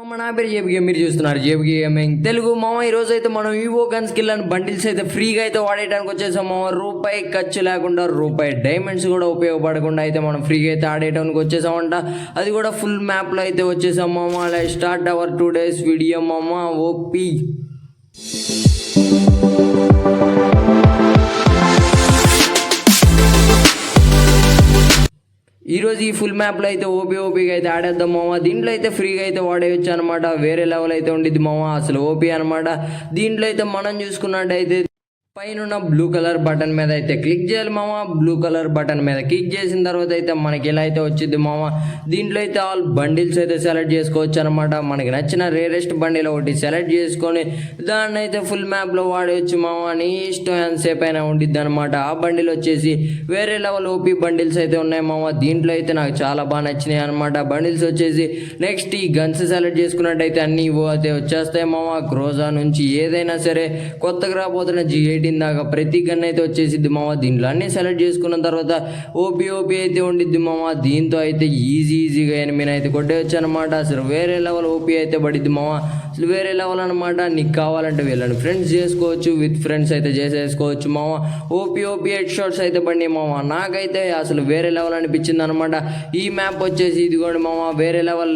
నా పేరు జేబీ మీరు చూస్తున్నారు జేబీ గేమింగ్ తెలుగు మామ. ఈరోజు అయితే మనం ఈవో గన్ స్కిల్ అని బండిల్స్ అయితే ఫ్రీగా అయితే వాడేయడానికి వచ్చేసాం మామ. రూపాయి ఖర్చు లేకుండా, రూపాయి డైమండ్స్ కూడా ఉపయోగపడకుండా అయితే మనం ఫ్రీగా అయితే ఆడేయడానికి వచ్చేసామంట. అది కూడా ఫుల్ మ్యాప్లో అయితే వచ్చేసాం మామ. Let's start our 2 days video మామ. ఓపీ ఈరోజు ఈ ఫుల్ మ్యాప్లో అయితే ఓపీగా అయితే ఆడేద్దాం మామ. దీంట్లో అయితే ఫ్రీగా అయితే వాడేయచ్చు అనమాట. వేరే లెవెల్ అయితే ఉండిద్ది మామ. అసలు ఓపీ అనమాట. దీంట్లో అయితే మనం చూసుకున్నట్టయితే పైన బ్లూ కలర్ బటన్ మీద అయితే క్లిక్ చేయాలి మామ. బ్లూ కలర్ బటన్ మీద క్లిక్ చేసిన తర్వాత అయితే మనకి ఇలా అయితే వచ్చింది మామ. దీంట్లో అయితే ఆల్ బండిల్స్ అయితే సెలెక్ట్ చేసుకోవచ్చు అనమాట. మనకి నచ్చిన రేరెస్ట్ బండిల్ ఒకటి సెలెక్ట్ చేసుకొని దాన్ని అయితే ఫుల్ మ్యాప్లో వాడవచ్చు మామ. నీ ఇష్టం ఎంతసేపు అయినా ఉండిద్ది అనమాట. ఆ బండిల్ వచ్చేసి వేరే లెవెల్ ఓపీ బండిల్స్ అయితే ఉన్నాయి మామ. దీంట్లో అయితే నాకు చాలా బాగా నచ్చినాయి అనమాట బండిల్స్ వచ్చేసి. నెక్స్ట్ ఈ గన్స్ సెలెక్ట్ చేసుకున్నట్టయితే అన్నీ అయితే వచ్చేస్తాయి మామ. గ్రోజా నుంచి ఏదైనా సరే కొత్తగా రాబోతున్న G18 దాకా ప్రతి గన్ అయితే వచ్చేసిద్ది మామ. దీంట్లో అన్నీ సెలెక్ట్ చేసుకున్న తర్వాత ఓపీ అయితే ఉండిద్ది మామ. దీంతో అయితే ఈజీగా ఎనిమిది అయితే కొట్టేయచ్చు అనమాట. అసలు వేరే లెవెల్ ఓపీ అయితే పడిద్ది మామ. అసలు వేరే లెవెల్ అనమాట. నీకు కావాలంటే వీళ్ళని ఫ్రెండ్స్ చేసుకోవచ్చు, విత్ ఫ్రెండ్స్ అయితే చేసేసుకోవచ్చు మామ. ఓపీ హెడ్ షాట్స్ అయితే పడి మామ. నాకైతే అసలు వేరే లెవెల్ అనిపించింది అనమాట. ఈ మ్యాప్ వచ్చేసి ఇదిగోండి మామ, వేరే లెవెల్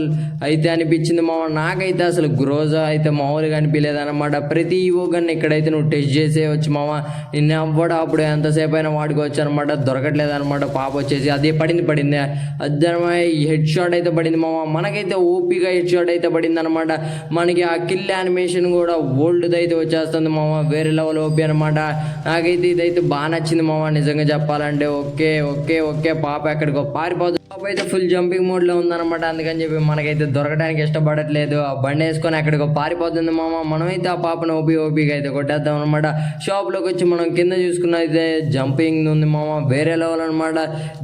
అయితే అనిపించింది మామ. నాకైతే అసలు గ్రోజా అయితే మామూలుగా అనిపించలేదు అనమాట. ప్రతి ఈవోగన్ ఇక్కడైతే నువ్వు టెస్ట్ చేసేయచ్చు మామ. నిన్న అవ్వడం అప్పుడు ఎంతసేపు అయినా వాడుకోవచ్చు అనమాట. దొరకట్లేదు అనమాట. పాప వచ్చేసి అదే పడింది అద్దనమై హెడ్ షాట్ అయితే పడింది మామ. మనకైతే ఓపీగా హెడ్ షాట్ అయితే పడింది అనమాట. మనకి ఆ కిల్ యానిమేషన్ కూడా ఓల్డ్ది అయితే వచ్చేస్తుంది మామ. వేరే లెవెల్ ఓపీ అనమాట. నాకైతే ఇదైతే బాగా నచ్చింది మామ నిజంగా చెప్పాలంటే. ఓకే పాప ఎక్కడికో పారిపోతుంది. పాప అయితే ఫుల్ జంపింగ్ మోడ్లో ఉందన్నమాట. అందుకని చెప్పి మనకైతే దొరకడానికి ఇష్టపడట్లేదు. ఆ బండి వేసుకొని ఎక్కడికో పారిపోతుంది మామ. మనమైతే ఆ పాపను ఓపీగా అయితే కొట్టేద్దాం అనమాట. షాప్లోకి వచ్చి మనం కింద చూసుకున్నైతే జంపింగ్ ఉంది మామ. వేరే లెవెల్ అనమాట.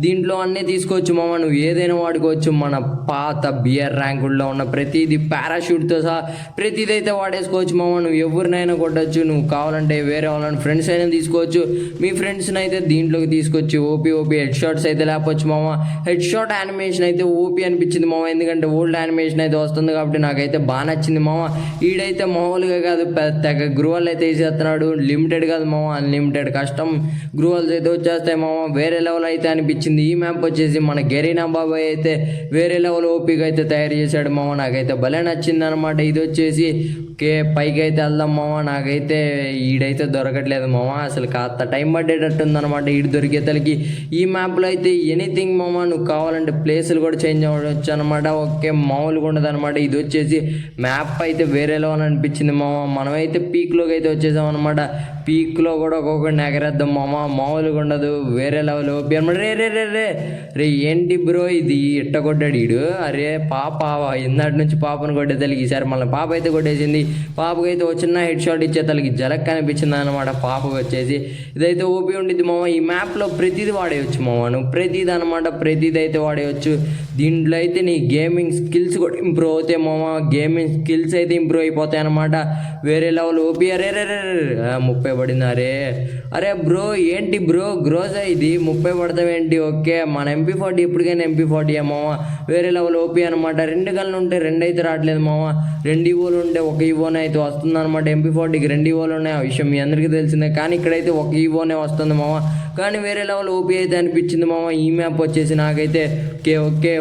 దీంట్లో అన్నీ తీసుకోవచ్చు మామ. నువ్వు ఏదైనా వాడుకోవచ్చు. మన పాత బియర్ ర్యాంకుల్లో ఉన్న ప్రతిదీ పారాషూట్తో సహా ప్రతిదీ అయితే వాడేసుకోవచ్చు మామ. నువ్వు ఎవరినైనా కొట్టచ్చు. నువ్వు కావాలంటే వేరే వాళ్ళని ఫ్రెండ్స్ అయినా తీసుకోవచ్చు. మీ ఫ్రెండ్స్ని అయితే దీంట్లోకి తీసుకొచ్చి ఓపీ హెడ్ షాట్స్ అయితే లేపొచ్చు మామ. హెడ్ షాట్ యానిమేషన్ అయితే ఓపీ అనిపించింది మామ. ఎందుకంటే ఓల్డ్ యానిమేషన్ అయితే వస్తుంది కాబట్టి నాకైతే బాగా నచ్చింది మామ. ఈడైతే మామూలుగా కాదు, పెద్ద గ్రూవల్ అయితే వేసేస్తున్నాడు. లిమిటెడ్ కాదు మామ, అన్లిమిటెడ్ కస్టమ్ గ్రూవల్స్ అయితే వచ్చేస్తాయి మామ. వేరే లెవెల్ అయితే అనిపించింది. ఈ మ్యాప్ వచ్చేసి మన గెరీనా బాబాయ్ అయితే వేరే లెవెల్ ఓపీగా అయితే తయారు చేశాడు మామ. నాకైతే భలే నచ్చింది అనమాట. ఇది వచ్చేసి పైకి అయితే వెళ్దాం మామ. నాకైతే ఈడైతే దొరకట్లేదు మామ. అసలు కాస్త టైం పట్టేటట్టు ఉందన్నమాట ఈడు దొరికేతలకి. ఈ మ్యాప్లో అయితే ఎనీథింగ్ మామ. నువ్వు కావాలంటే ప్లేసులు కూడా చేంజ్ అవ్వచ్చు అనమాట. మామూలుగా ఉండదు అనమాట. ఇది వచ్చేసి మ్యాప్ అయితే వేరే లెవెల్ అనిపించింది మామ. మనమైతే పీక్లోకి అయితే వచ్చేసాం అనమాట. పీక్లో కూడా ఒక్కొక్కడిని ఎగరేద్దాం మామ. మామూలుగా ఉండదు. వేరే లెవెల్ ఓపీ అనమాట. రే ఏంటి బ్రో ఇది ఇట్ట కొట్టాడు ఈడు. అరే పాప ఇందాటి నుంచి పాపను కొట్టేతలకి ఈసారి మళ్ళీ పాప అయితే కొట్టేసింది. పాపకు అయితే చిన్న హెడ్ షాట్ ఇచ్చే తలకి జలక్ కనిపించింది అనమాట. పాపకు వచ్చేసి ఇదైతే ఓపీ ఉండిద్ది మామ. ఈ మ్యాప్లో ప్రతిదీ వాడేయచ్చు మామ. నువ్వు ప్రతిదీ అనమాట. ప్రతిదీ అయితే వాడేయచ్చు. దీంట్లో అయితే నీ గేమింగ్ స్కిల్స్ కూడా ఇంప్రూవ్ అవుతాయి మామ. గేమింగ్ స్కిల్స్ అయితే ఇంప్రూవ్ అయిపోతాయి అనమాట. వేరే లెవెల్ ఓపీ. అరే 30 పడింది. అరే బ్రో ఏంటి బ్రో గ్రోజా ఇది 30 పడతావేంటి? ఓకే మన MP40 ఇప్పటికైనా MP40 మామ. వేరే లెవెల్ ఓపీ అనమాట. 2 గన్లు ఉంటే 2 అయితే రావట్లేదు మామ. 2 ఈవోలు ఉంటే 1 ఈవోనే అయితే వస్తుంది అనమాట. MP40కి 2 ఈవోలు ఉన్నాయి. ఆ విషయం మీ అందరికీ తెలిసిందే. కానీ ఇక్కడైతే 1 ఈవోనే వస్తుంది మామ. కానీ వేరే లెవెల్ ఓపీ అయితే అనిపించింది మామ. ఈ మ్యాప్ వచ్చేసి నాకైతే ఓకే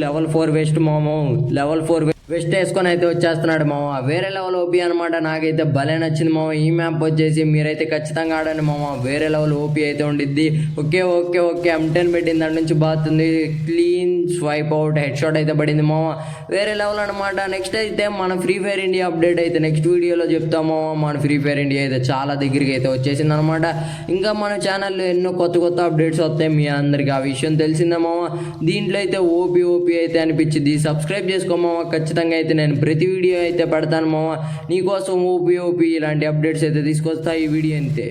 లెవెల్ 4 వేస్ట్ మామ. లెవెల్ 4 వెస్ట్ వేసుకొని అయితే వచ్చేస్తున్నాడు మామ. వేరే లెవెల్ ఓపీ అనమాట. నాకైతే భలే నచ్చింది మామ. ఈ మ్యాప్ వచ్చేసి మీరైతే ఖచ్చితంగా ఆడండి మామ. వేరే లెవెల్ ఓపీ అయితే ఉండిద్ది. ఓకే M10 పెట్టింది. దాని నుంచి బాగుంది. Clean swipe out head shot అయితే పడింది మామ. వేరే లెవెల్ అనమాట. నెక్స్ట్ అయితే మన ఫ్రీ ఫైర్ ఇండియా అప్డేట్ అయితే నెక్స్ట్ వీడియోలో చెప్తాం మామ. మన ఫ్రీ ఫైర్ ఇండియా అయితే చాలా దగ్గరికి అయితే వచ్చేసింది అనమాట. ఇంకా మన ఛానల్లో ఎన్నో కొత్త అప్డేట్స్ వస్తాయి. మీ అందరికి ఆ విషయం తెలిసిందే మామ. దీంట్లో అయితే ఓపీ అయితే అనిపించింది. సబ్స్క్రైబ్ చేసుకో మామ. ఖచ్చితంగా అయితే నేను ప్రతి వీడియో అయితే పెడతాను మామ. నీకోసం ఓపీ ఇలాంటి అప్డేట్స్ అయితే తీసుకొస్తా. ఈ వీడియో అంతే.